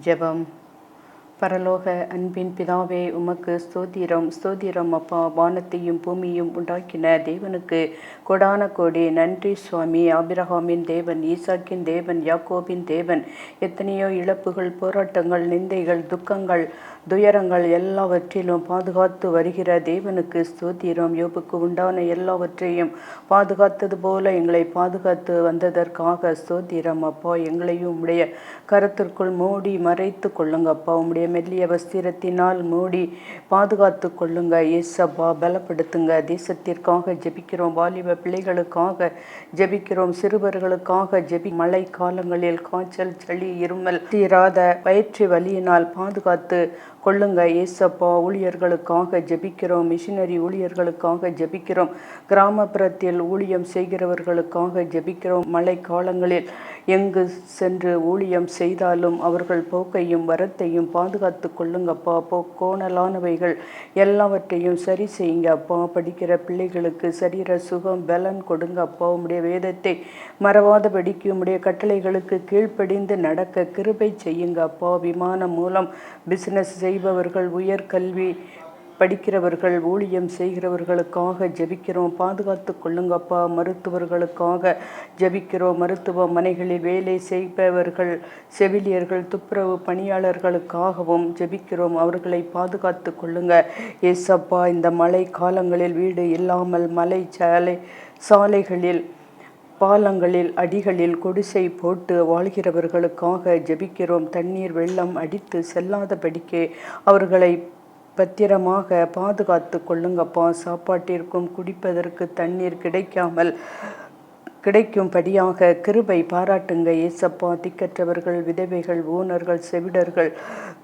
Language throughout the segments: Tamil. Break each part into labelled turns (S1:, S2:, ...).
S1: ஜெபம். பரலோக அன்பின் பிதாவே, உமக்கு ஸ்தோத்திரம். ஸ்தோத்திரம் அப்பா. வானத்தையும் பூமியும் உண்டாக்கின தேவனுக்கு கொடான கோடி நன்றி சுவாமி. ஆபிரகாமின் தேவன், ஈசாக்கின் தேவன், யாக்கோபின் தேவன். எத்தனையோ இழப்புகள், போராட்டங்கள், நிந்தைகள், துக்கங்கள், துயரங்கள் எல்லாவற்றிலும் பாதுகாத்து வருகிற தேவனுக்கு ஸ்தோத்திரம். யோபுக்கு உண்டான எல்லாவற்றையும் பாதுகாத்தது போல எங்களை பாதுகாத்து வந்ததற்காக ஸ்தோத்திரம் அப்பா. எங்களையும் உம்முடைய கரத்திற்குள் மூடி மறைத்து கொள்ளுங்க அப்பா. உம்முடைய மெல்லிய வஸ்திரத்தினால் மூடி பாதுகாத்து கொள்ளுங்க ஏசப்பா. பலப்படுத்துங்க. தேசத்திற்காக ஜெபிக்கிறோம். வாலிப பிள்ளைகளுக்காக ஜெபிக்கிறோம். சிறுவர்களுக்காக மழை காலங்களில் காய்ச்சல், சளி, இருமல், தீராத வயிற்று வலியினால் பாதுகாத்து கொள்ளுங்க ஏசப்பா. ஊழியர்களுக்காக ஜெபிக்கிறோம். மிஷினரி ஊழியர்களுக்காக ஜெபிக்கிறோம். கிராமப்புறத்தில் ஊழியம் செய்கிறவர்களுக்காக ஜெபிக்கிறோம். மழை காலங்களில் எங்கு சென்று ஊழியம் செய்தாலும் அவர்கள் போக்கையும் வரத்தையும் பாதுகாத்து கொள்ளுங்கப்பா. கோணலானவைகள் எல்லாவற்றையும் சரி செய்யுங்க அப்பா. படிக்கிற பிள்ளைகளுக்கு சரீர சுகம், பலன் கொடுங்க அப்பா. உம்முடைய வேதத்தை மறவாதபடிக்கு உம்முடைய கட்டளைகளுக்கு கீழ்ப்படிந்து நடக்க கிருபை செய்யுங்க அப்பா. விமானம் மூலம் பிசினஸ் செய்பவர்கள், உயர்கல்வி படிக்கிறவர்கள், ஊழியம் செய்கிறவர்களுக்காக ஜெபிக்கிறோம். பாதுகாத்து கொள்ளுங்கப்பா. மருத்துவர்களுக்காக ஜெபிக்கிறோம். மருத்துவமனைகளில் வேலை செய்பவர்கள், செவிலியர்கள், துப்புரவு பணியாளர்களுக்காகவும் ஜெபிக்கிறோம். அவர்களை பாதுகாத்து கொள்ளுங்க ஏசப்பா. இந்த மழை காலங்களில் வீடு இல்லாமல் மலை சாலைகளில், பாலங்களில், அடிகளில் குடிசை போட்டு வாழ்கிறவர்களுக்காக ஜெபிக்கிறோம். தண்ணீர் வெள்ளம் அடித்து செல்லாதபடிக்கு அவர்களை பத்திரமாக பாதுகாத்து கொள்ளுங்கப்பா. சாப்பாட்டிற்கும் குடிப்பதற்கு தண்ணீர் கிடைக்கும்படியாக கிருபை பாராட்டுங்க ஏசப்பா. திக்கற்றவர்கள், விதவைகள், ஊனர்கள், செவிடர்கள்,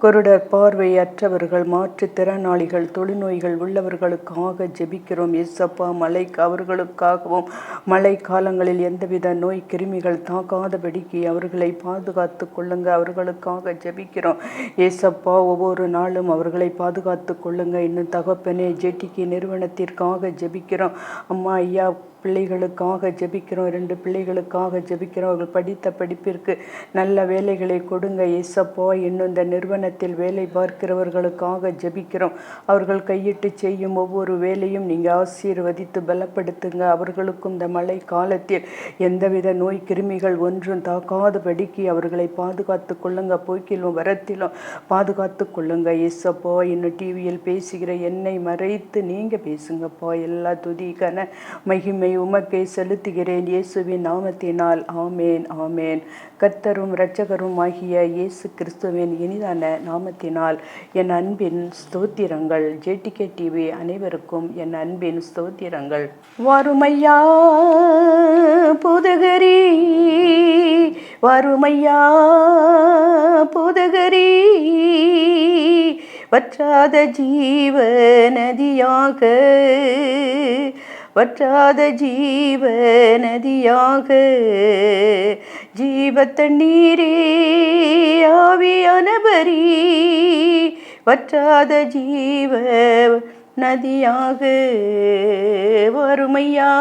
S1: குருடர், பார்வையற்றவர்கள், மாற்றுத்திறனாளிகள், தொழுநோய்கள் உள்ளவர்களுக்காக ஜெபிக்கிறோம் ஏசப்பா. அவர்களுக்காகவும் மழை காலங்களில் எந்தவித நோய் கிருமிகள் தாக்காதபடிக்கு அவர்களை பாதுகாத்து கொள்ளுங்க. அவர்களுக்காக ஜெபிக்கிறோம் ஏசப்பா. ஒவ்வொரு நாளும் அவர்களை பாதுகாத்து கொள்ளுங்க. இன்னும் தகப்பனே, ஜேடிகே நிறுவனத்திற்காக ஜெபிக்கிறோம். அம்மா, ஐயா பிள்ளைகளுக்காக ஜெபிக்கிறோம். 2 பிள்ளைகளுக்காக ஜெபிக்கிறோம். அவர்கள் படித்த படிப்பிற்கு நல்ல வேலைகளை கொடுங்க ஏசப்பா. இன்னும் இந்த நிறுவனத்தில் வேலை பார்க்கிறவர்களுக்காக ஜெபிக்கிறோம். அவர்கள் கையிட்டு செய்யும் ஒவ்வொரு வேலையும் நீங்கள் ஆசீர்வதித்து பலப்படுத்துங்க. அவர்களுக்கும் இந்த மழை காலத்தில் எந்தவித நோய் கிருமிகள் ஒன்றும் தாக்காதபடிக்கு அவர்களை பாதுகாத்து கொள்ளுங்க. போக்கிலும் வரத்திலும் பாதுகாத்து கொள்ளுங்க ஏசப்பா. இன்னும் டிவியில் பேசுகிற என்னை மறைத்து நீங்கள் பேசுங்கப்பா. எல்லா துதி, கன, மகிமை உமக்கே செலுத்துகிறேன் இயேசுவின் நாமத்தினால். ஆமேன், ஆமேன். கர்த்தரும் இரட்சகரும் ஆகிய இயேசு கிறிஸ்துவின் இனிதான நாமத்தினால் என் அன்பின் ஸ்தோத்திரங்கள். ஜேடிகே டிவி அனைவருக்கும் என் அன்பின் ஸ்தோத்திரங்கள். வாருமையா புதகரி, வாருமையா புதகரி, வற்றாத ஜீவ நதியாக, வற்றாத ஜீவ நதியாக, ஜீவ தண்ணீரே ஆவியானவரே, வற்றாத ஜீவ நதியாக. வறுமையா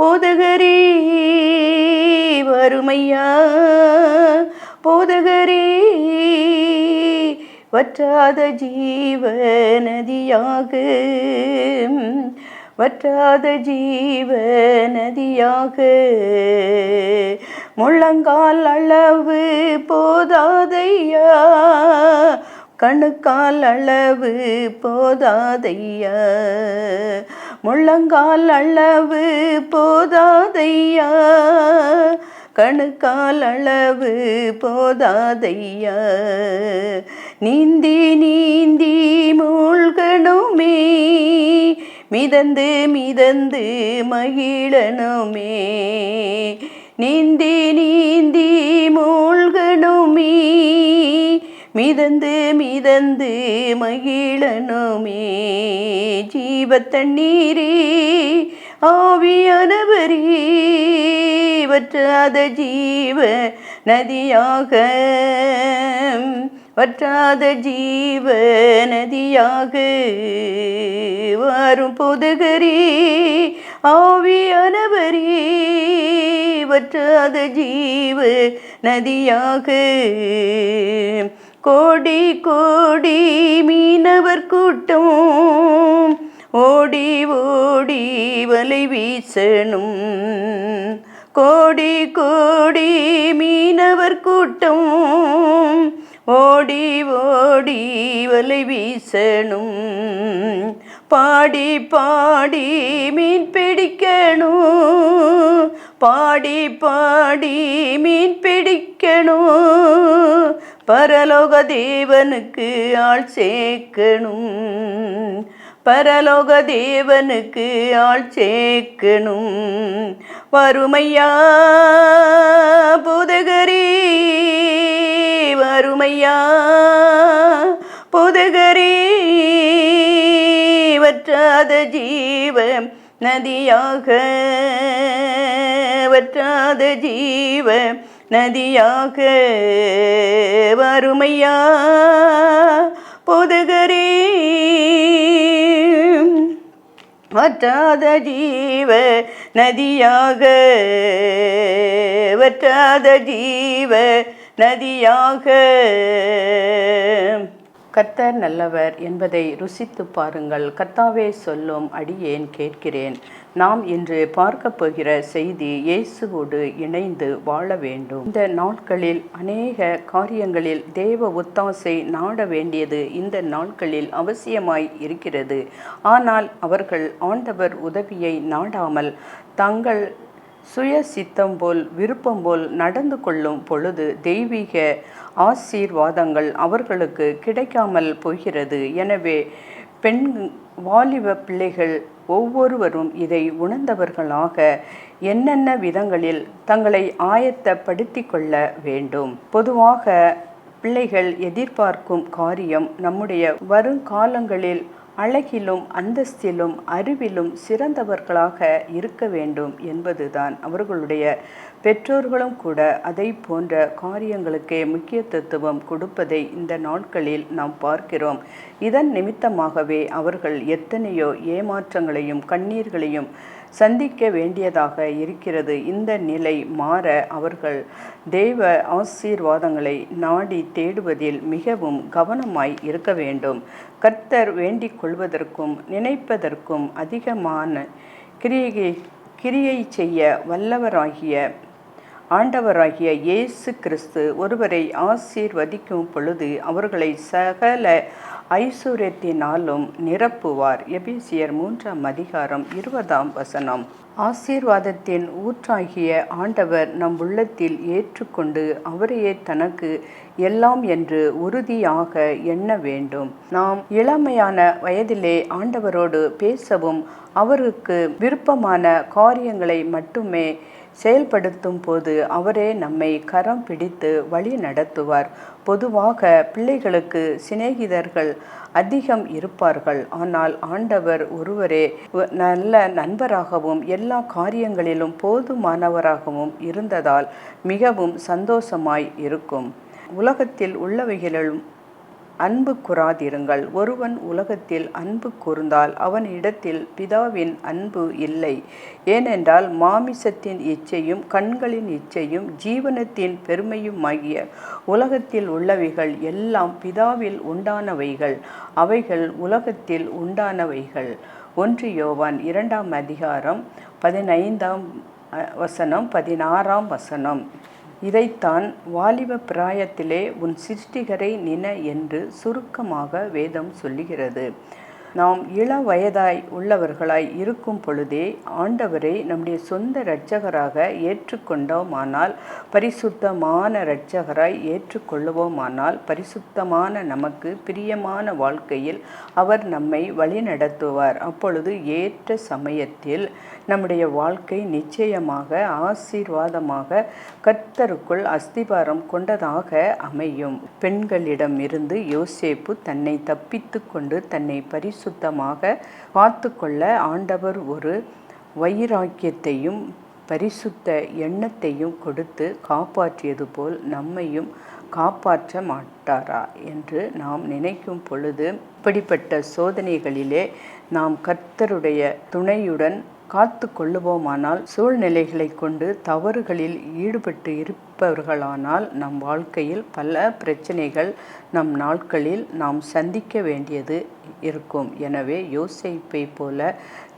S1: போதகரே, வறுமையா போதகரே, வற்றாத ஜீவ நதியாக, வற்றாத ஜீவ நதியாக. முழங்கால் அளவு போதாதையா, கணுக்கால் அளவு போதாதையா, முழங்கால் அளவு போதாதையா, கணுக்கால் அளவு போதாதையா. நீந்தி நீந்தி மூழ்கணுமே, மிதந்து மிதந்து மகிழனுமே, நீந்தி நீந்தி மூழ்கணுமே, மிதந்து மிதந்து மகிழனுமே. ஜீவ தண்ணீரே ஆவியானவரே, வற்றாத ஜீவ நதியாக, வற்றாத ஜீவ நதியாக. வரும் புதுகரே ஆவியானவரே, வற்றாத ஜீவ நதியாக. கோடி கோடி மீனவர் கூட்டம் ஓடி ஓடி வலை வீசணும். கோடி கோடி மீனவர் கூட்டம் ஓடி ஓடி வலை வீசணும். பாடி பாடி மீன் பிடிக்கணும். பாடி பாடி மீன் பிடிக்கணும். பரலோக தேவனுக்கு ஆள் சேர்க்கணும். பரலோக தேவனுக்கு ஆள் சேர்க்கணும். வறுமையா போதகரே, வறுமையா போதகரே, வற்றாத ஜீவ நதியாக, வற்றாத ஜீவ நதியாக. வறுமையா போதகரே, வற்றாத ஜீவ நதியாக, வற்றாத ஜீவ நதியாக. கர்த்தர் நல்லவர் என்பதை ருசித்து பாருங்கள். கர்த்தாவே சொல்லும் அடியேன் கேட்கிறேன். நாம் இன்று பார்க்க போகிற செய்தி இயேசுவோடு இணைந்து வாழ வேண்டும். இந்த நாட்களில் அநேக காரியங்களில் தேவ ஒத்தாசை நாட வேண்டியது இந்த நாட்களில் அவசியமாய் இருக்கிறது. ஆனால் அவர்கள் ஆண்டவர் உதவியை நாடாமல் தங்கள் சுய சித்தம் போல் விருப்பம் போல் நடந்து கொள்ளும் பொழுது தெய்வீக ஆசீர்வாதங்கள் அவர்களுக்கு கிடைக்காமல் போகிறது. எனவே பெண் வாலிப பிள்ளைகள் ஒவ்வொருவரும் இதை உணர்ந்தவர்களாக என்னென்ன விதங்களில் தங்களை ஆயத்தப்படுத்தி கொள்ள வேண்டும். பொதுவாக பிள்ளைகள் எதிர்பார்க்கும் காரியம் நம்முடைய வருங்காலங்களில் அழகிலும் அந்தஸ்திலும் அறிவிலும் சிறந்தவர்களாக இருக்க வேண்டும் என்பதுதான். அவர்களுடைய பெற்றோர்களும் கூட அதை போன்ற காரியங்களுக்கே முக்கியத்துவம் கொடுப்பதை இந்த நாட்களில் நாம் பார்க்கிறோம். இதன் நிமித்தமாகவே அவர்கள் எத்தனையோ ஏமாற்றங்களையும் கண்ணீர்களையும் சந்திக்க வேண்டியதாக இருக்கிறது. இந்த நிலை மாற அவர்கள் தேவ ஆசீர்வாதங்களை நாடி தேடுவதில் மிகவும் கவனமாய் இருக்க வேண்டும். கர்த்தர் வேண்டிக் கொள்வதற்கும் நினைப்பதற்கும் அதிகமான கிரியை செய்ய வல்லவராகிய ஆண்டவராகிய இயேசு கிறிஸ்து ஒருவரை ஆசீர்வதிக்கும் பொழுது அவர்களை சகல ஐஸ்வர்யத்தினாலும் நிரப்புவார். எபேசியர் 3:20. ஆசீர்வாதத்தின் ஊற்றாகிய ஆண்டவர் நம் உள்ளத்தில் ஏற்றுக்கொண்டு அவரையே தனக்கு எல்லாம் என்று உறுதியாக எண்ண வேண்டும். நாம் இளமையான வயதிலே ஆண்டவரோடு பேசவும் அவருக்கு விருப்பமான காரியங்களை மட்டுமே செயல்படுத்தும் போது அவரே நம்மை கரம் பிடித்து வழி நடத்துவார். பொதுவாக பிள்ளைகளுக்கு சிநேகிதர்கள் அதிகம் இருப்பார்கள். ஆனால் ஆண்டவர் ஒருவரே நல்ல நண்பராகவும் எல்லா காரியங்களிலும் போதுமானவராகவும் இருந்ததால் மிகவும் சந்தோஷமாய் இருக்கும். உலகத்தில் உள்ளவைகளிலும் அன்பு கூறாதிருங்கள். ஒருவன் உலகத்தில் அன்பு கூர்ந்தால் அவன் இடத்தில் பிதாவின் அன்பு இல்லை. ஏனென்றால் மாமிசத்தின் இச்சையும் கண்களின் இச்சையும் ஜீவனத்தின் பெருமையுமாகிய உலகத்தில் உள்ளவைகள் எல்லாம் பிதாவில் உண்டானவைகள், அவைகள் உலகத்தில் உண்டானவைகள். 1 யோவான் 2:15-16. இதைத்தான் வாலிப பிராயத்திலே உன் சிருஷ்டிகரை நின என்று சுருக்கமாக வேதம் சொல்லுகிறது. நாம் இள வயதாய் உள்ளவர்களாய் இருக்கும் பொழுதே ஆண்டவரை நம்முடைய சொந்த இரட்சகராக ஏற்றுக்கொண்டோமானால், பரிசுத்தமான இரட்சகராய் ஏற்றுக்கொள்ளுவோமானால், பரிசுத்தமான நமக்கு பிரியமான வாழ்க்கையில் அவர் நம்மை வழிநடத்துவார். அப்பொழுது ஏற்ற சமயத்தில் நம்முடைய வாழ்க்கை நிச்சயமாக ஆசீர்வாதமாக கர்த்தருக்குள் அஸ்திபாரம் கொண்டதாக அமையும். பெண்களிடம் இருந்து யோசேப்பு தன்னை தப்பித்து கொண்டு தன்னை பரிசுத்தமாக காத்து கொள்ள ஆண்டவர் ஒரு வைராக்கியத்தையும் பரிசுத்த எண்ணத்தையும் கொடுத்து காப்பாற்றியது போல் நம்மையும் காப்பாற்ற மாட்டாரா என்று நாம் நினைக்கும் பொழுது, இப்படிப்பட்ட சோதனைகளிலே நாம் கர்த்தருடைய துணையுடன் காத்து கொள்ளுவோமானால், சூழ்நிலைகளை கொண்டு தவறுகளில் ஈடுபட்டு இருப்பவர்களானால் நம் வாழ்க்கையில் பல பிரச்சனைகள் நம் நாட்களில் நாம் சந்திக்க வேண்டியது இருக்கும். எனவே யோசேப்பை போல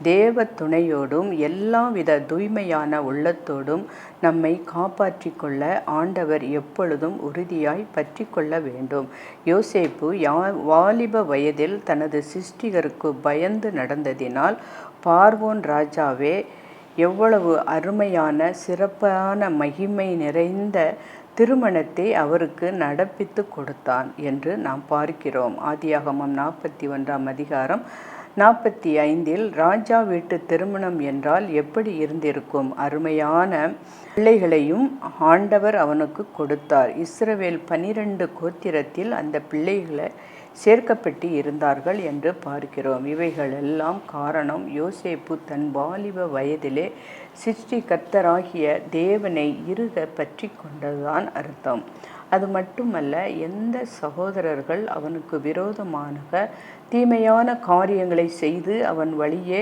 S1: தேவ துணையோடும் எல்லாவித தூய்மையான உள்ளத்தோடும் நம்மை காப்பாற்றி கொள்ள ஆண்டவர் எப்பொழுதும் உறுதியாய் பற்றி கொள்ள வேண்டும். யோசேப்பு வாலிப வயதில் தனது சிருஷ்டிகருக்கு பயந்து நடந்ததினால் பார்வோன் ராஜாவே எவ்வளவு அருமையான சிறப்பான மகிமை நிறைந்த திருமணத்தை அவருக்கு நடப்பித்து கொடுத்தான் என்று நாம் பார்க்கிறோம். ஆதியாகமம் 41 அதிகாரம் 45 ராஜா வீட்டு திருமணம் என்றால் எப்படி இருந்திருக்கும்? அருமையான பிள்ளைகளையும் ஆண்டவர் அவனுக்கு கொடுத்தார். இஸ்ரவேல் 12 கோத்திரத்தில் அந்த பிள்ளைகளை சேர்க்கப்பட்டு இருந்தார்கள் என்று பார்க்கிறோம். இவைகளெல்லாம் காரணம் யோசேப்பு தன் வாலிப வயதிலே சிருஷ்டிகர்த்தராகிய தேவனை இறுக பற்றி கொண்டதுதான் அர்த்தம். அது மட்டுமல்ல, எந்த சகோதரர்கள் அவனுக்கு விரோதமாக தீமையான காரியங்களை செய்து அவன் வழியே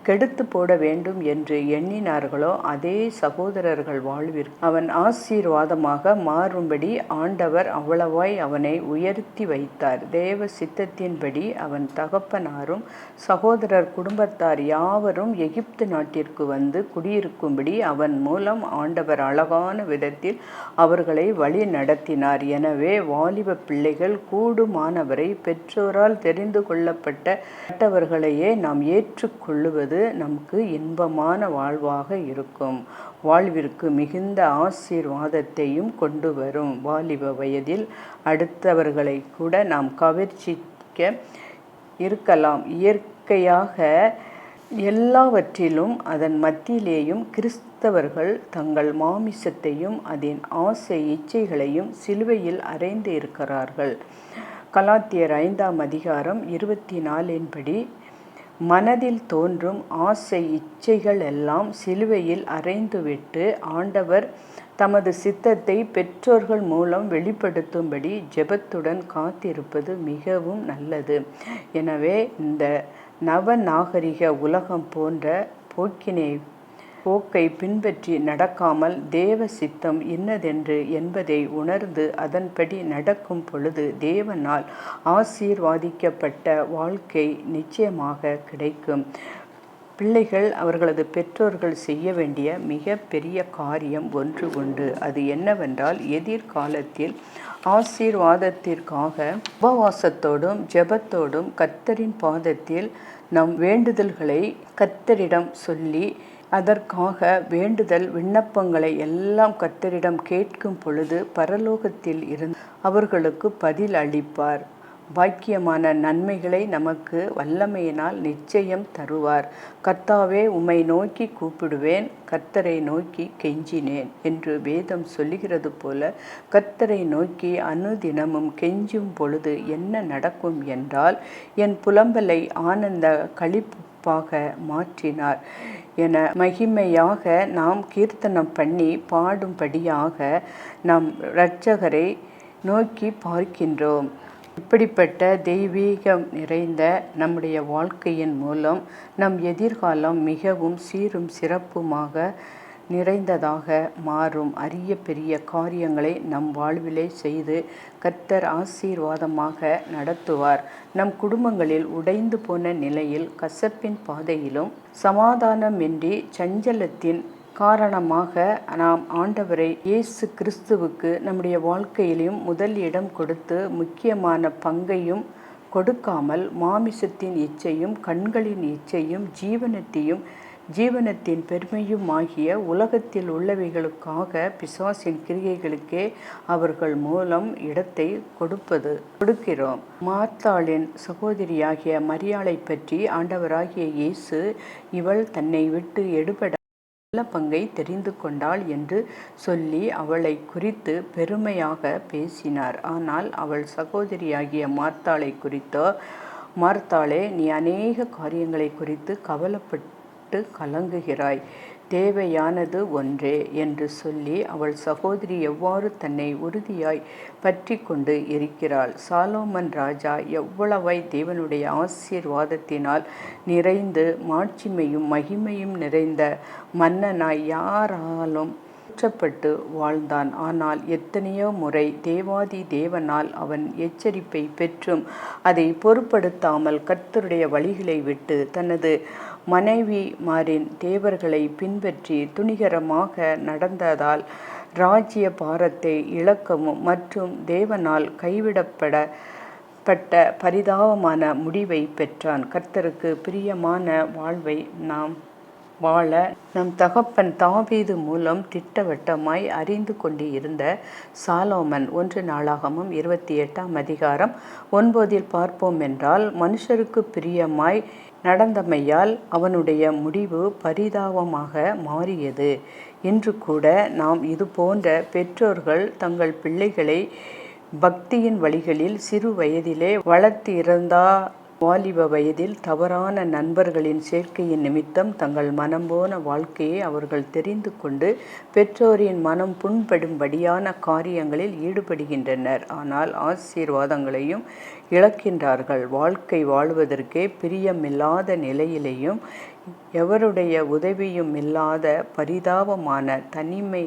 S1: கெடுத்து போட வேண்டும் என்று எண்ணினார்களோ அதே சகோதரர்கள் வாழ்விற்கு அவன் ஆசீர்வாதமாக மாறும்படி ஆண்டவர் அவ்வளவாய் அவனை உயர்த்தி வைத்தார். தேவ சித்தத்தின்படி அவன் தகப்பனாரும் சகோதரர் குடும்பத்தார் யாவரும் எகிப்து நாட்டிற்கு வந்து குடியிருக்கும்படி அவன் மூலம் ஆண்டவர் அழகான விதத்தில் அவர்களை வழி நடத்தினார். எனவே வாலிப பிள்ளைகள் கூடுமானவரை பெற்றோரால் தெரிந்து கொள்ளப்பட்டவர்களையே நாம் ஏற்றுக்கொள்ளுவது நமக்கு இன்பமான வாழ்வாக இருக்கும். வாழ்விற்கு மிகுந்த ஆசீர்வாதத்தையும் கொண்டு வரும். வாலிப வயதில் அடுத்தவர்களை கூட நாம் கவர்ச்சிக்க இருக்கலாம். இயற்கையாக எல்லாவற்றிலும் அதன் மத்தியிலேயும் கிறிஸ்தவர்கள் தங்கள் மாமிசத்தையும் அதன் ஆசை இச்சைகளையும் சிலுவையில் அறைந்து இருக்கிறார்கள். கலாத்தியர் 5 அதிகாரம் 24 படி மனதில் தோன்றும் ஆசை இச்சைகள் எல்லாம் சிலுவையில் அறைந்துவிட்டு ஆண்டவர் தமது சித்தத்தை பெற்றோர்கள் மூலம் வெளிப்படுத்தும்படி ஜெபத்துடன் காத்திருப்பது மிகவும் நல்லது. எனவே இந்த நவநாகரிக உலகம் போன்ற போக்கை பின்பற்றி நடக்காமல் தேவ சித்தம் இன்னதென்று என்பதை உணர்ந்து அதன்படி நடக்கும் பொழுது தேவனால் ஆசீர்வாதிக்கப்பட்ட வாழ்க்கை நிச்சயமாக கிடைக்கும். பிள்ளைகள் அவர்களது பெற்றோர்கள் செய்ய வேண்டிய மிக பெரிய காரியம் ஒன்று உண்டு. அது என்னவென்றால், எதிர்காலத்தில் ஆசீர்வாதத்திற்காக உபவாசத்தோடும் ஜெபத்தோடும் கர்த்தரின் பாதத்தில் நம் வேண்டுதல்களை கர்த்தரிடம் சொல்லி அதற்காக வேண்டுதல் விண்ணப்பங்களை எல்லாம் கர்த்தரிடம் கேட்கும் பொழுது பரலோகத்தில் இருந்து அவர்களுக்கு பதில் அளிப்பார். பாக்கியமான நன்மைகளை நமக்கு வல்லமையினால் நிச்சயம் தருவார். கர்த்தாவே, உம்மை நோக்கி கூப்பிடுவேன், கர்த்தரை நோக்கி கெஞ்சினேன் என்று வேதம் சொல்லுகிறது போல கர்த்தரை நோக்கி அனுதினமும் கெஞ்சும் பொழுது என்ன நடக்கும் என்றால், என் புலம்பலை ஆனந்த களிப்பாக மாற்றினார் என மகிமையாக நாம் கீர்த்தனம் பண்ணி பாடும்படியாக நம் இரட்சகரை நோக்கி பார்க்கின்றோம். இப்படிப்பட்ட தெய்வீகம் நிறைந்த நம்முடைய வாழ்க்கையின் மூலம் நம் எதிர்காலம் மிகவும் சீரும் சிறப்புமாக நிறைந்ததாக மாறும். அரிய பெரிய காரியங்களை நம் வாழ்விலே செய்து கர்த்தர் ஆசீர்வாதமாக நடத்துவார். நம் குடும்பங்களில் உடைந்து போன நிலையில் கசப்பின் பாதையிலும் சமாதானமின்றி சஞ்சலத்தின் காரணமாக நாம் ஆண்டவரை இயேசு கிறிஸ்துவுக்கு நம்முடைய வாழ்க்கையிலும் முதல் இடம் கொடுத்து முக்கியமான பங்கையும் கொடுக்காமல் மாமிசத்தின் இச்சையும் கண்களின் இச்சையும் ஜீவனத்தின் பெருமையும் ஆகிய உலகத்தில் உள்ளவைகளுக்காக பிசாசின் கிரியைகளுக்கே அவர்கள் மூலம் இடத்தை கொடுக்கிறோம். மார்த்தாளின் சகோதரியாகிய மரியாளை பற்றி ஆண்டவராகிய இயேசு, இவள் தன்னை விட்டு எடுபட நல்ல பங்கை தெரிந்து கொண்டாள் என்று சொல்லி அவளை குறித்து பெருமையாக பேசினார். ஆனால் அவள் சகோதரியாகிய மார்த்தாளை குறித்தோ, மார்த்தாளே, நீ அநேக காரியங்களை குறித்து கவலைப்பட்டு கலங்குகிறாய், தேவையானது ஒன்றே என்று சொல்லி அவள் சகோதரி எவ்வாறு தன்னை உறுதியாய் பற்றி கொண்டு இருக்கிறாள். சாலோமன் ராஜா எவ்வளவாய் தேவனுடைய ஆசீர்வாதத்தினால் நிறைந்து மாட்சிமையும் மகிமையும் நிறைந்த மன்னனாய் யாராலும் குற்றப்பட்டு வாழ்ந்தான். ஆனால் எத்தனையோ முறை தேவாதி தேவனால் அவன் எச்சரிப்பை பெற்றும் அதை பொருட்படுத்தாமல் கர்த்தருடைய வழிகளை விட்டு தனது மனைவிமாரின் தேவர்களை பின்பற்றி துணிகரமாக நடந்ததால் ராஜ்ய பாரத்தை இழக்கவும் மற்றும் தேவனால் கைவிடப்பட்ட பரிதாபமான முடிவை பெற்றான். கர்த்தருக்கு பிரியமான வாழ்வை நாம் வாழ நம் தகப்பன் தாவீது மூலம் திட்டவட்டமாய் அறிந்து கொண்டு இருந்த சாலோமன் 1 நாளாகமம் 28ஆம் அதிகாரம் 9 பார்ப்போம் என்றால், மனுஷருக்கு பிரியமாய் நடந்தமையால் அவனுடைய முடிவு பரிதாபமாக மாறியது. இன்று கூட நாம் இது போன்ற பெற்றோர்கள் தங்கள் பிள்ளைகளை பக்தியின் வழிகளில் சிறு வயதிலே வளர்த்திருந்தா வாலிப வயதில் தவறான நண்பர்களின் சேர்க்கையின் நிமித்தம் தங்கள் மனம் போன வாழ்க்கையை அவர்கள் தெரிந்து கொண்டு பெற்றோரின் மனம் புண்படும்படியான காரியங்களில் ஈடுபடுகின்றனர். ஆனால் ஆசீர்வாதங்களையும் இழக்கின்றார்கள். வாழ்க்கை வாழ்வதற்கே பிரியமில்லாத நிலையிலேயும் எவருடைய உதவியும் இல்லாத பரிதாபமான தனிமை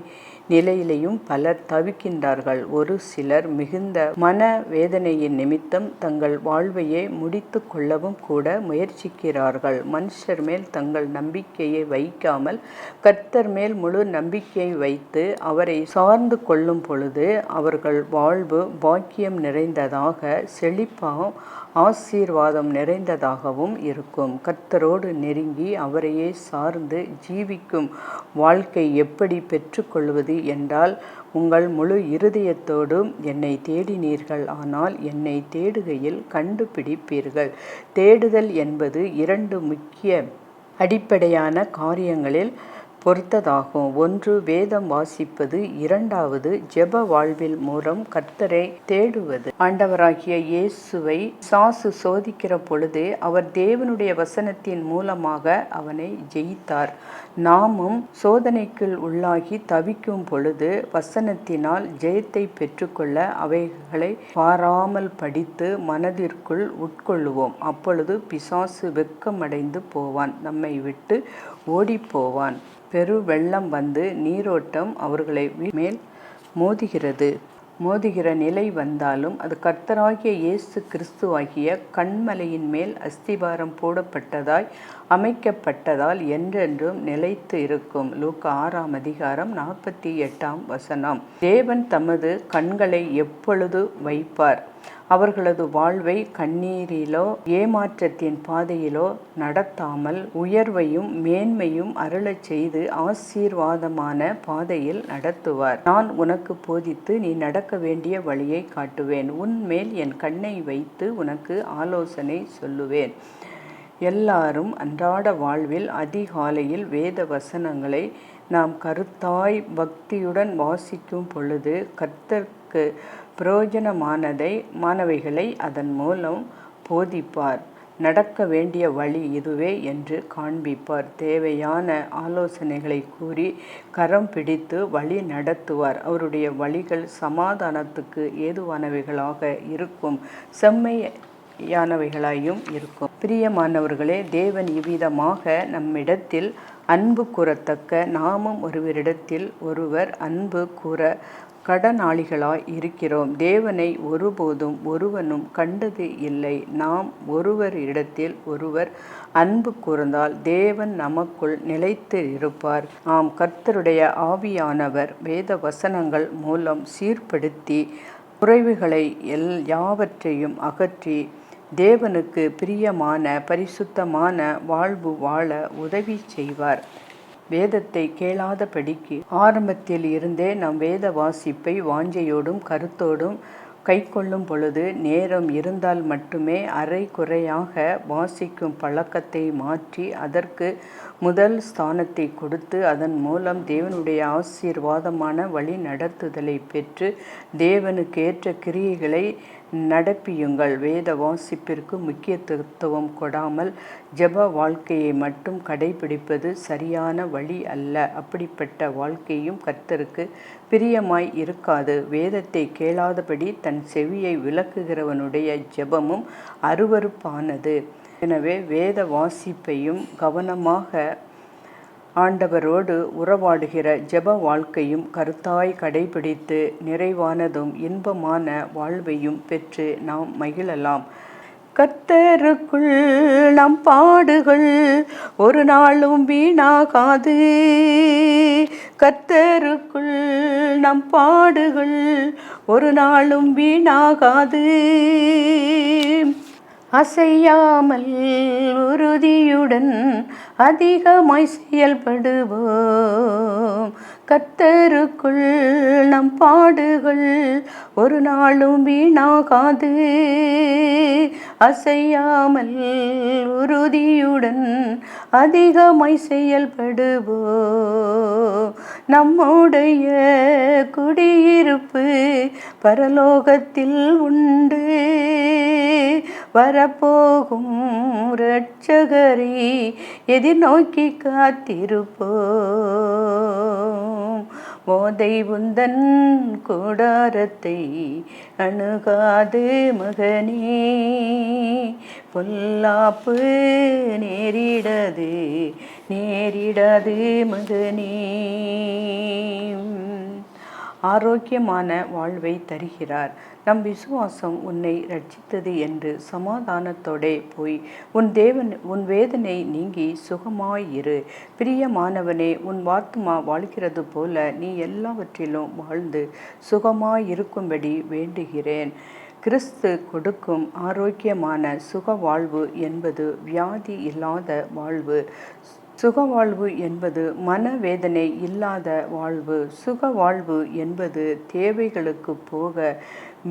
S1: நிலையிலேயும் பலர் தவிக்கின்றார்கள். ஒரு சிலர் மிகுந்த மன வேதனையின் நிமித்தம் தங்கள் வாழ்வையே முடித்து கொள்ளவும் கூட முயற்சிக்கிறார்கள். மனுஷர் மேல் தங்கள் நம்பிக்கையை வைக்காமல் கர்த்தர் மேல் முழு நம்பிக்கையை வைத்து அவரை சார்ந்து கொள்ளும் பொழுது அவர்கள் வாழ்வு பாக்கியம் நிறைந்ததாக, செழிப்பாகவும் ஆசீர்வாதம் நிறைந்ததாகவும் இருக்கும். கர்த்தரோடு நெருங்கி அவரையே சார்ந்து ஜீவிக்கும் வாழ்க்கை எப்படி பெற்றுக்கொள்வது என்றால், உங்கள் முழு இருதயத்தோடும் என்னை தேடினீர்கள், ஆனால் என்னை தேடுகையில் கண்டுபிடிப்பீர்கள். தேடுதல் என்பது 2 முக்கிய அடிப்படையான காரியங்களில் பொறுத்ததாகும். ஒன்று வேதம் வாசிப்பது, 2வது ஜெப வாழ்வில் மூலம் கர்த்தரை தேடுவது. ஆண்டவராகிய இயேசுவை பிசாசு சோதிக்கிற பொழுது அவர் தேவனுடைய வசனத்தின் மூலமாக அவனை ஜெயித்தார். நாமும் சோதனைக்குள் உள்ளாகி தவிக்கும் பொழுது வசனத்தினால் ஜெயத்தை பெற்றுக்கொள்ள அவைகளை பாராமல் படித்து மனதிற்குள் உட்கொள்ளுவோம். அப்பொழுது பிசாசு வெட்கமடைந்து போவான், நம்மை விட்டு ஓடிப்போவான். பெரு வெள்ளம் வந்து நீரோட்டம் அவர்களை மேல் மோதுகிற நிலை வந்தாலும் அது கர்த்தராகிய இயேசு கிறிஸ்துவாகிய கன்மலையின் மேல் அஸ்திபாரம் போடப்பட்டதாய் அமைக்கப்பட்டதால் என்றென்றும் நிலைத்து இருக்கும். லூக்கா 6ஆம் அதிகாரம் 48ஆம் வசனம். தேவன் தமது கண்களை எப்பொழுது வைப்பார்? அவர்களது வாழ்வை கண்ணீரிலோ ஏமாற்றத்தின் பாதையிலோ நடத்தாமல் உயர்வையும் மேன்மையும் அருளச் செய்து ஆசீர்வாதமான பாதையில் நடத்துவார். நான் உனக்கு போதித்து நீ நடக்க வேண்டிய வழியை காட்டுவேன். உன்மேல் என் கண்ணை வைத்து உனக்கு ஆலோசனை சொல்லுவேன். எல்லாரும் அன்றாட வாழ்வில் அதிகாலையில் வேத வசனங்களை நாம் கருத்தாய் பக்தியுடன் வாசிக்கும் பொழுது கர்த்தருக்கு பிரயோஜனமானவைகளை அதன் மூலம் போதிப்பார். நடக்க வேண்டிய வழி இதுவே என்று காண்பிப்பார். தேவையான ஆலோசனைகளை கூறி கரம் பிடித்து வழி நடத்துவார். அவருடைய வழிகள் சமாதானத்துக்கு ஏதுவானவைகளாக இருக்கும், செம்மையானவைகளாயும் இருக்கும். பிரியமானவர்களே, தேவன் இவ்விதமாக நம்மிடத்தில் அன்பு கூறத்தக்க நாமும் ஒருவரிடத்தில் ஒருவர் அன்பு கூற கடனாளிகளாய் இருக்கிறோம். தேவனை ஒருபோதும் ஒருவனும் கண்டது இல்லை. நாம் ஒருவரிடத்தில் ஒருவர் அன்பு கூர்ந்தால் தேவன் நமக்குள் நிலைத்து இருப்பார். ஆம், கர்த்தருடைய ஆவியானவர் வேத வசனங்கள் மூலம் சீர்படுத்தி குறைவுகளை யாவற்றையும் அகற்றி தேவனுக்கு பிரியமான பரிசுத்தமான வாழ்வு வாழ உதவி செய்வார். வேதத்தை கேளாதபடிக்கு ஆரம்பத்தில் இருந்தே நம் வேத வாசிப்பை வாஞ்சையோடும் கருத்தோடும் கைக்கொள்ளும் பொழுது நேரம் இருந்தால் மட்டுமே அரை குறையாக வாசிக்கும் பழக்கத்தை மாற்றி அதற்கு முதல் ஸ்தானத்தை கொடுத்து அதன் மூலம் தேவனுடைய ஆசீர்வாதமான வழி நடத்துதலை பெற்று தேவனுக்கேற்ற கிரியைகளை நடப்பியுங்கள். வேத வாசிப்பிற்கு முக்கியத்துவம் கொடாமல் ஜெப வாழ்க்கையை மட்டும் கடைபிடிப்பது சரியான வழி அல்ல. அப்படிப்பட்ட வாழ்க்கையும் கர்த்தருக்கு பிரியமாய் இருக்காது. வேதத்தை கேளாதபடி தன் செவியை விலக்குகிறவனுடைய ஜெபமும் அருவருப்பானது. எனவே வேத வாசிப்பையும் கவனமாக ஆண்டவரோடு உறவாடுகிற ஜெப வாழ்க்கையும் கருத்தாய் கடைபிடித்து நிறைவானதும் இன்பமான வாழ்வையும் பெற்று நாம் மகிழலாம். கர்த்தருக்குள் நம் பாடுகள் ஒரு நாளும் வீணாகாது. கர்த்தருக்குள் நம் பாடுகள் ஒரு நாளும் வீணாகாது. அசையாமல் உறுதியுடன் அதிகமாய் செயல்படுவோம். கர்த்தருக்குள் நம் பாடுகள் ஒரு நாளும் வீணாகாது. அசையாமல் உறுதியுடன் அதிகமாய் செயல்படுவோம். நம்முடைய குடியிருப்பு பரலோகத்தில் உண்டு. வரப்போகும் இரட்சகரை எதிர்நோக்கி காத்திருப்போம். மோதை உந்தன் கூடாரத்தை அணுகாது மகனே. பொல்லாப்பு நேரிடாது மகனே. ஆரோக்கியமான வாழ்வை தருகிறார். நம் விசுவாசம் உன்னை ரட்சித்தது என்று சமாதானத்தோடே போய் உன் வேதனை நீங்கி சுகமாயிரு. பிரியமானவனே, உன் ஆத்துமா வாழ்கிறது போல நீ எல்லாவற்றிலும் வாழ்ந்து சுகமாயிருக்கும்படி வேண்டுகிறேன். கிறிஸ்து கொடுக்கும் ஆரோக்கியமான சுக வாழ்வு என்பது வியாதி இல்லாத வாழ்வு. சுகவாழ்வு என்பது மனவேதனை இல்லாத வாழ்வு. சுக வாழ்வு என்பது தேவைகளுக்கு போக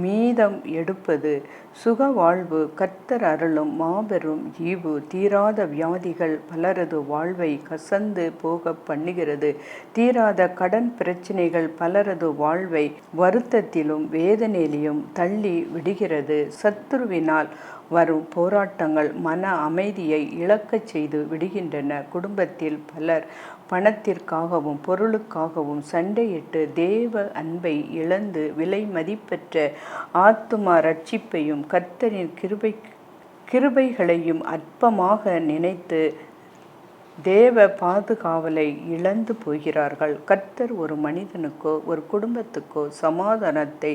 S1: மீதம் எடுப்பது. சுக வாழ்வு கர்த்தர் அருளும் மாபெரும் ஈவு. தீராத வியாதிகள் பலரது வாழ்வை கசந்து போக பண்ணுகிறது. தீராத கடன் பிரச்சனைகள் பலரது வாழ்வை வருத்தத்திலும் வேதனையிலும் தள்ளி விடுகிறது. சத்துருவினால் வரும் போராட்டங்கள் மன அமைதியை இழக்கச் செய்து விடுகின்றன. குடும்பத்தில் பலர் பணத்திற்காகவும் பொருளுக்காகவும் சண்டையிட்டு தேவ அன்பை இழந்து விலை மதிப்பற்ற ஆத்தும ரட்சிப்பையும் கர்த்தரின் கிருபைகளையும் அற்பமாக நினைத்து தேவ பாதுகாவலை இழந்து போகிறார்கள். கர்த்தர் ஒரு மனிதனுக்கோ ஒரு குடும்பத்துக்கோ சமாதானத்தை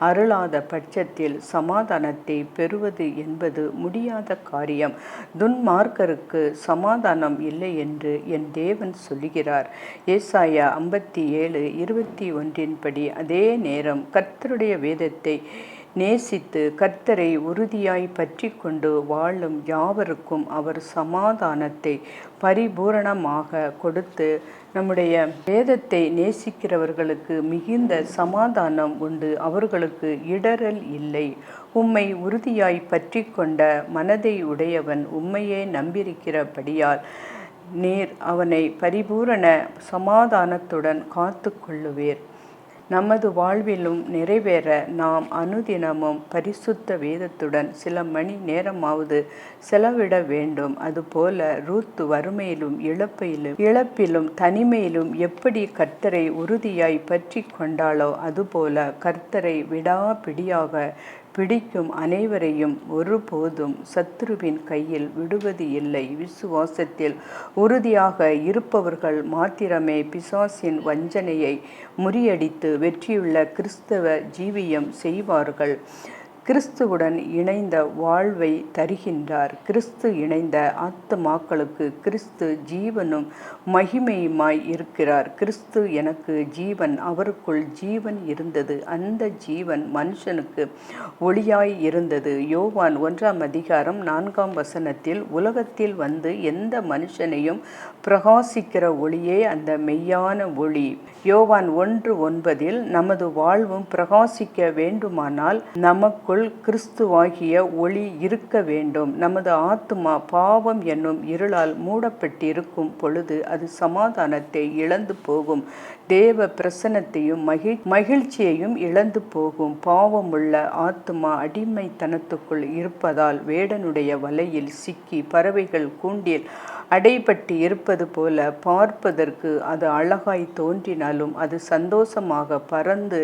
S1: அருளாத பட்சத்தில் சமாதானத்தை பெறுவது என்பது முடியாத காரியம். துன்மார்க்கருக்கு சமாதானம் இல்லை என்று என் தேவன் சொல்லுகிறார். ஏசாயா 57:21 படி அதே நேரம் கர்த்தருடைய வேதத்தை நேசித்து கர்த்தரை உறுதியாய் பற்றி கொண்டு வாழும் யாவருக்கும் அவர் சமாதானத்தை பரிபூரணமாக கொடுத்து நம்முடைய வேதத்தை நேசிக்கிறவர்களுக்கு மிகுந்த சமாதானம் உண்டு. அவர்களுக்கு இடரல் இல்லை. உம்மை உறுதியாய் பற்றி கொண்ட மனதை உடையவன் உம்மையே நம்பியிருக்கிறபடியால் நீர் அவனை பரிபூரண சமாதானத்துடன் காத்து கொள்ளுவீர். நமது வாழ்விலும் நிறைவேற நாம் அனுதினமும் பரிசுத்த வேதத்துடன் சில மணி நேரமாவது செலவிட வேண்டும். அதுபோல ரூத் வறுமையிலும் இழப்பிலும் தனிமையிலும் எப்படி கர்த்தரை உறுதியாய் பற்றி கொண்டாளோ அதுபோல கர்த்தரை விடாப்பிடியாக பிடிக்கும் அனைவரையும் ஒருபோதும் சத்துருவின் கையில் விடுவது இல்லை. விசுவாசத்தில் உறுதியாக இருப்பவர்கள் மாத்திரமே பிசாசின் வஞ்சனையை முறியடித்து வெற்றியுள்ள கிறிஸ்தவ ஜீவியம் செய்வார்கள். கிறிஸ்துவுடன் இணைந்த வாழ்வை தருகின்றார். கிறிஸ்து இணைந்த ஆத்துமாக்களுக்கு கிறிஸ்து ஜீவனும் மகிமையுமாய் இருக்கிறார். கிறிஸ்து எனக்கு ஜீவன், அவருக்குள் ஜீவன் இருந்தது, அந்த ஜீவன் மனுஷனுக்கு ஒளியாய் இருந்தது. யோவான் 1:4 உலகத்தில் வந்து எந்த மனுஷனையும் பிரகாசிக்கிற ஒளியே அந்த மெய்யான ஒளி. யோவான் 1:9 நமது வாழ்வும் பிரகாசிக்க வேண்டுமானால் நமக்குள் நமக்குள் கிறிஸ்துவாகிய ஒளி இருக்க வேண்டும். நமது ஆத்துமா பாவம் என்னும் இருளால் மூடப்பட்டிருக்கும் பொழுது அது சமாதானத்தை இழந்து போகும். தேவ பிரசன்னத்தையும் மகிழ்ச்சியையும் இழந்து போகும். பாவமுள்ள ஆத்துமா அடிமைத்தனத்துக்குள் இருப்பதால் வேடனுடைய வலையில் சிக்கி பறவைகள் கூண்டில் அடைபட்டு இருப்பது போல பார்ப்பதற்கு அது அழகாய் தோன்றினாலும் அது சந்தோஷமாக பறந்து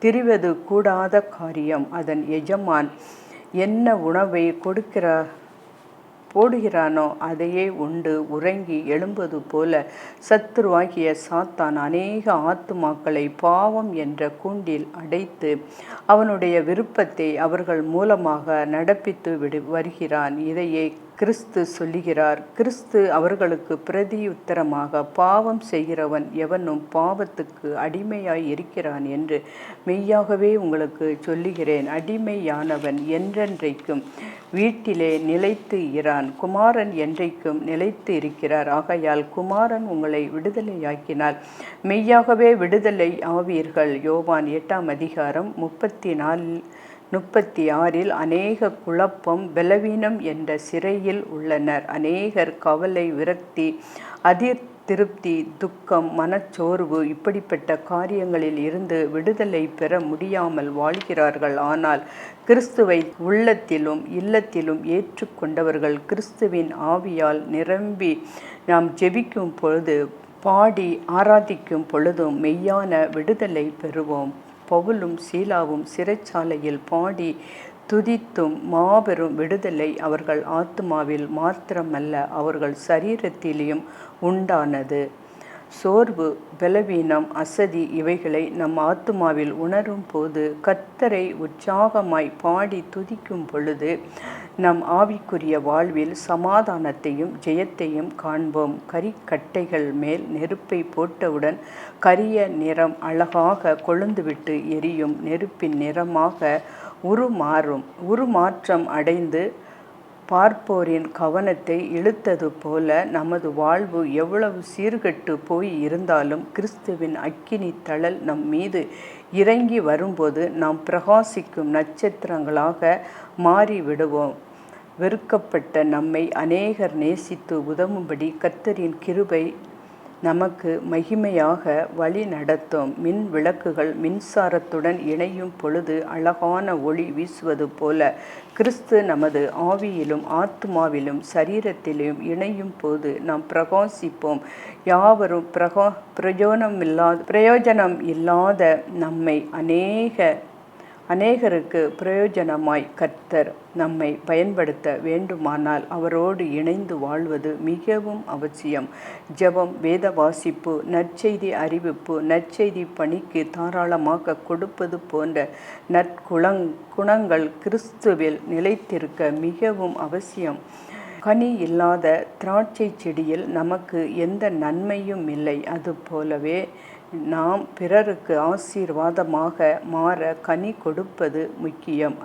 S1: திரிவது கூடாத காரியம். அதன் எஜமான் என்ன உணவை போடுகிறானோ அதையே உண்டு உறங்கி எழும்பது போல சத்துருவாகிய சாத்தான் அநேக ஆத்துமாக்களை பாவம் என்ற கூண்டில் அடைத்து அவனுடைய விருப்பத்தை அவர்கள் மூலமாக நடப்பித்து வருகிறான். இதையே கிறிஸ்து சொல்லுகிறார். கிறிஸ்து அவர்களுக்கு பிரதியுத்தரமாக, பாவம் செய்கிறவன் எவனும் பாவத்துக்கு அடிமையாய் இருக்கிறான் என்று மெய்யாகவே உங்களுக்கு சொல்லுகிறேன். அடிமையானவன் என்றென்றைக்கும் வீட்டிலே நிலைத்து இரான், குமாரன் என்றைக்கும் நிலைத்து இருக்கிறார். ஆகையால் குமாரன் உங்களை விடுதலையாக்கினால் மெய்யாகவே விடுதலை ஆவீர்கள். யோவான் 8:34-36 அநேக குழப்பம் பலவீனம் என்ற சிறையில் உள்ளனர். அநேகர் கவலை, விரக்தி, அதிருப்தி, துக்கம், மனச்சோர்வு இப்படிப்பட்ட காரியங்களில் இருந்து விடுதலை பெற முடியாமல் வாழ்கிறார்கள். ஆனால் கிறிஸ்துவை உள்ளத்திலும் இல்லத்திலும் ஏற்றுக்கொண்டவர்கள் கிறிஸ்துவின் ஆவியால் நிரம்பி நாம் ஜெபிக்கும் பொழுது, பாடி ஆராதிக்கும் பொழுதும் மெய்யான விடுதலை பெறுவோம். பவுலும் சீலாவும் சிறைச்சாலையில் பாடி துதித்தும் மாபெரும் விடுதலை அவர்கள் ஆத்துமாவில் மாத்திரமல்ல அவர்கள் சரீரத்திலும் உண்டானது. சோர்வு, பலவீனம், அசதி இவைகளை நம் ஆத்துமாவில் உணரும் போது கர்த்தரை உற்சாகமாய் பாடி துதிக்கும் பொழுது நம் ஆவிக்குரிய வாழ்வில் சமாதானத்தையும் ஜெயத்தையும் காண்போம். கரிக்கட்டைகள் மேல் நெருப்பை போட்டவுடன் கரிய நிறம் அழகாக கொழுந்துவிட்டு எரியும். நெருப்பின் நிறமாக உருமாற்றம் அடைந்து பார்ப்போரின் கவனத்தை இழுத்தது போல நமது வாழ்வு எவ்வளவு சீர்கெட்டு போய் இருந்தாலும் கிறிஸ்துவின் அக்கினி தழல் நம் மீது இறங்கி வரும்போது நாம் பிரகாசிக்கும் நட்சத்திரங்களாக மாறிவிடுவோம். வெறுக்கப்பட்ட நம்மை அநேகர் நேசித்து உதவும்படி கர்த்தரின் கிருபை நமக்கு மகிமையாக வழி நடத்தும். மின் விளக்குகள் மின்சாரத்துடன் இணையும் பொழுது அழகான ஒளி வீசுவது போல கிறிஸ்து நமது ஆவியிலும் ஆத்துமாவிலும் சரீரத்திலும் இணையும் போது நாம் பிரகாசிப்போம். யாவரும் பிரயோஜனம் இல்லாத நம்மை அநேகருக்கு பிரயோஜனமாய் கர்த்தர் நம்மை பயன்படுத்த வேண்டுமானால் அவரோடு இணைந்து வாழ்வது மிகவும் அவசியம். ஜெபம், வேத வாசிப்பு, நற்செய்தி அறிவிப்பு, நற்செய்தி பணிக்கு தாராளமாக கொடுப்பது போன்ற நற்குணங்கள் கிறிஸ்துவில் நிலைத்திருக்க மிகவும் அவசியம். கனி இல்லாத திராட்சை செடியில் நமக்கு எந்த நன்மையும் இல்லை. அதுபோலவே நாம் பிறருக்கு ஆசீர்வாதமாக மாற கனி கொடுப்பது முக்கியம்.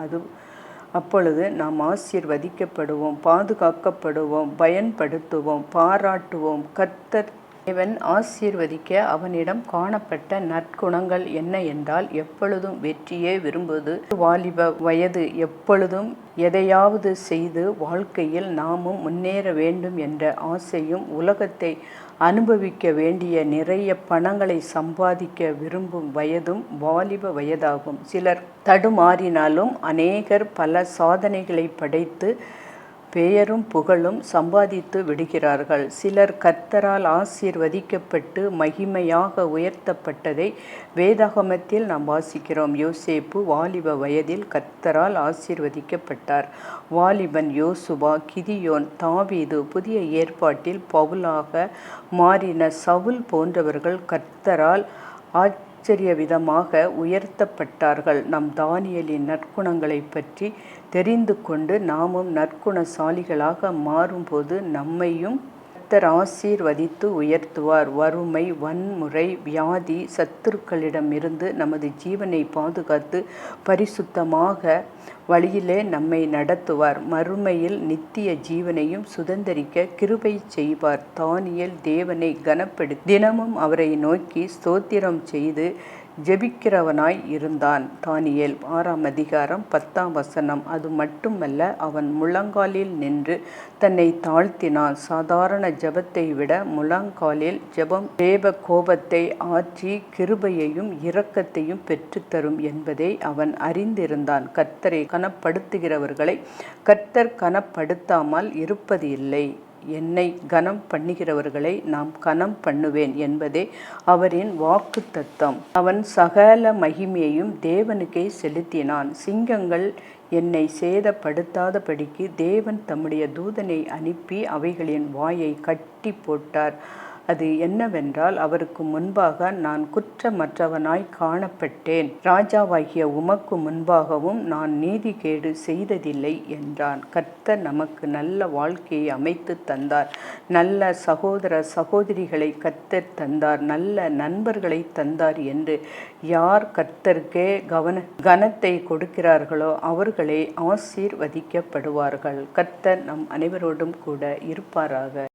S1: அப்பொழுது நாம் ஆசீர்வதிக்கப்படுவோம், பாதுகாக்கப்படுவோம், பயன்படுத்துவோம், பாராட்டுவோம். கர்த்தர் தேவன் ஆசீர்வதிக்க அவனிடம் காணப்பட்ட நற்குணங்கள் என்ன என்றால், எப்பொழுதும் வெற்றியே விரும்புவது, வாலிப வயது, எப்பொழுதும் எதையாவது செய்து வாழ்க்கையில் நாமும் முன்னேற வேண்டும் என்ற ஆசையும், உலகத்தை அனுபவிக்க வேண்டிய நிறைய பணங்களை சம்பாதிக்க விரும்பும் வயதும் வாலிப வயதாகும். சிலர் தடுமாறினாலும் அநேகர் பல சாதனைகளை படைத்து பெயரும் புகழும் சம்பாதித்து விடுகிறார்கள். சிலர் கர்த்தரால் ஆசீர்வதிக்கப்பட்டு மகிமையாக உயர்த்தப்பட்டதை வேதாகமத்தில் நாம் வாசிக்கிறோம். யோசேப்பு வாலிப வயதில் கர்த்தரால் ஆசீர்வதிக்கப்பட்டார். வாலிபன் யோசுவா, கிதியோன், தாவீது, புதிய ஏற்பாட்டில் பவுலாக மாறின சவுல் போன்றவர்கள் கர்த்தரால் ஆச்சரியவிதமாக உயர்த்தப்பட்டார்கள். நம் தானியேலின் நற்குணங்களை பற்றி தெரிந்து கொண்டு நாமும் நற்குணசாலிகளாக மாறும்போது நம்மையும் கர்த்தர் ஆசீர்வதித்து உயர்த்துவார். வறுமை, வன்முறை, வியாதி, சத்துருக்களிடமிருந்து நமது ஜீவனை பாதுகாத்து பரிசுத்தமாக வழியிலே நம்மை நடத்துவார். மறுமையில் நித்திய ஜீவனையும் சுதந்தரிக்க கிருபை செய்வார். தானியேல் தேவனை கனப்படுத்தி தினமும் அவரை நோக்கி ஸ்தோத்திரம் செய்து ஜெபிக்கிறவனாய் இருந்தான். தானியேல் 6:10. அது மட்டுமல்ல, அவன் முழங்காலில் நின்று தன்னை தாழ்த்தினான். சாதாரண ஜெபத்தை விட முழங்காலில் ஜெபம் தேவ கோபத்தை ஆற்றி கிருபையையும் இரக்கத்தையும் பெற்றுத்தரும் என்பதை அவன் அறிந்திருந்தான். கர்த்தரை கனப்படுத்துகிறவர்களை கர்த்தர் கனப்படுத்தாமல் இருப்பது இல்லை. என்னை கனம் பண்ணுகிறவர்களை நாம் கனம் பண்ணுவேன் என்பதே அவரின் வாக்குத்தத்தம். அவன் சகல மகிமையையும் தேவனுக்கே செலுத்தினான். சிங்கங்கள் என்னை சேதப்படுத்தாதபடிக்கு தேவன் தம்முடைய தூதனை அனுப்பி அவைகளின் வாயை கட்டி போட்டார். அது என்னவென்றால், அவருக்கு முன்பாக நான் குற்றமற்றவனாய் காணப்பட்டேன். ராஜாவாகிய உமக்கு முன்பாகவும் நான் நீதிகேடு செய்ததில்லை என்றான். கர்த்தர் நமக்கு நல்ல வாழ்க்கையை அமைத்து தந்தார். நல்ல சகோதர சகோதரிகளை கர்த்தர் தந்தார். நல்ல நண்பர்களை தந்தார் என்று யார் கர்த்தருக்கே கனத்தை கொடுக்கிறார்களோ அவர்களே ஆசீர்வதிக்கப்படுவார்கள். கர்த்தர் நம் அனைவரோடும் கூட இருப்பாராக.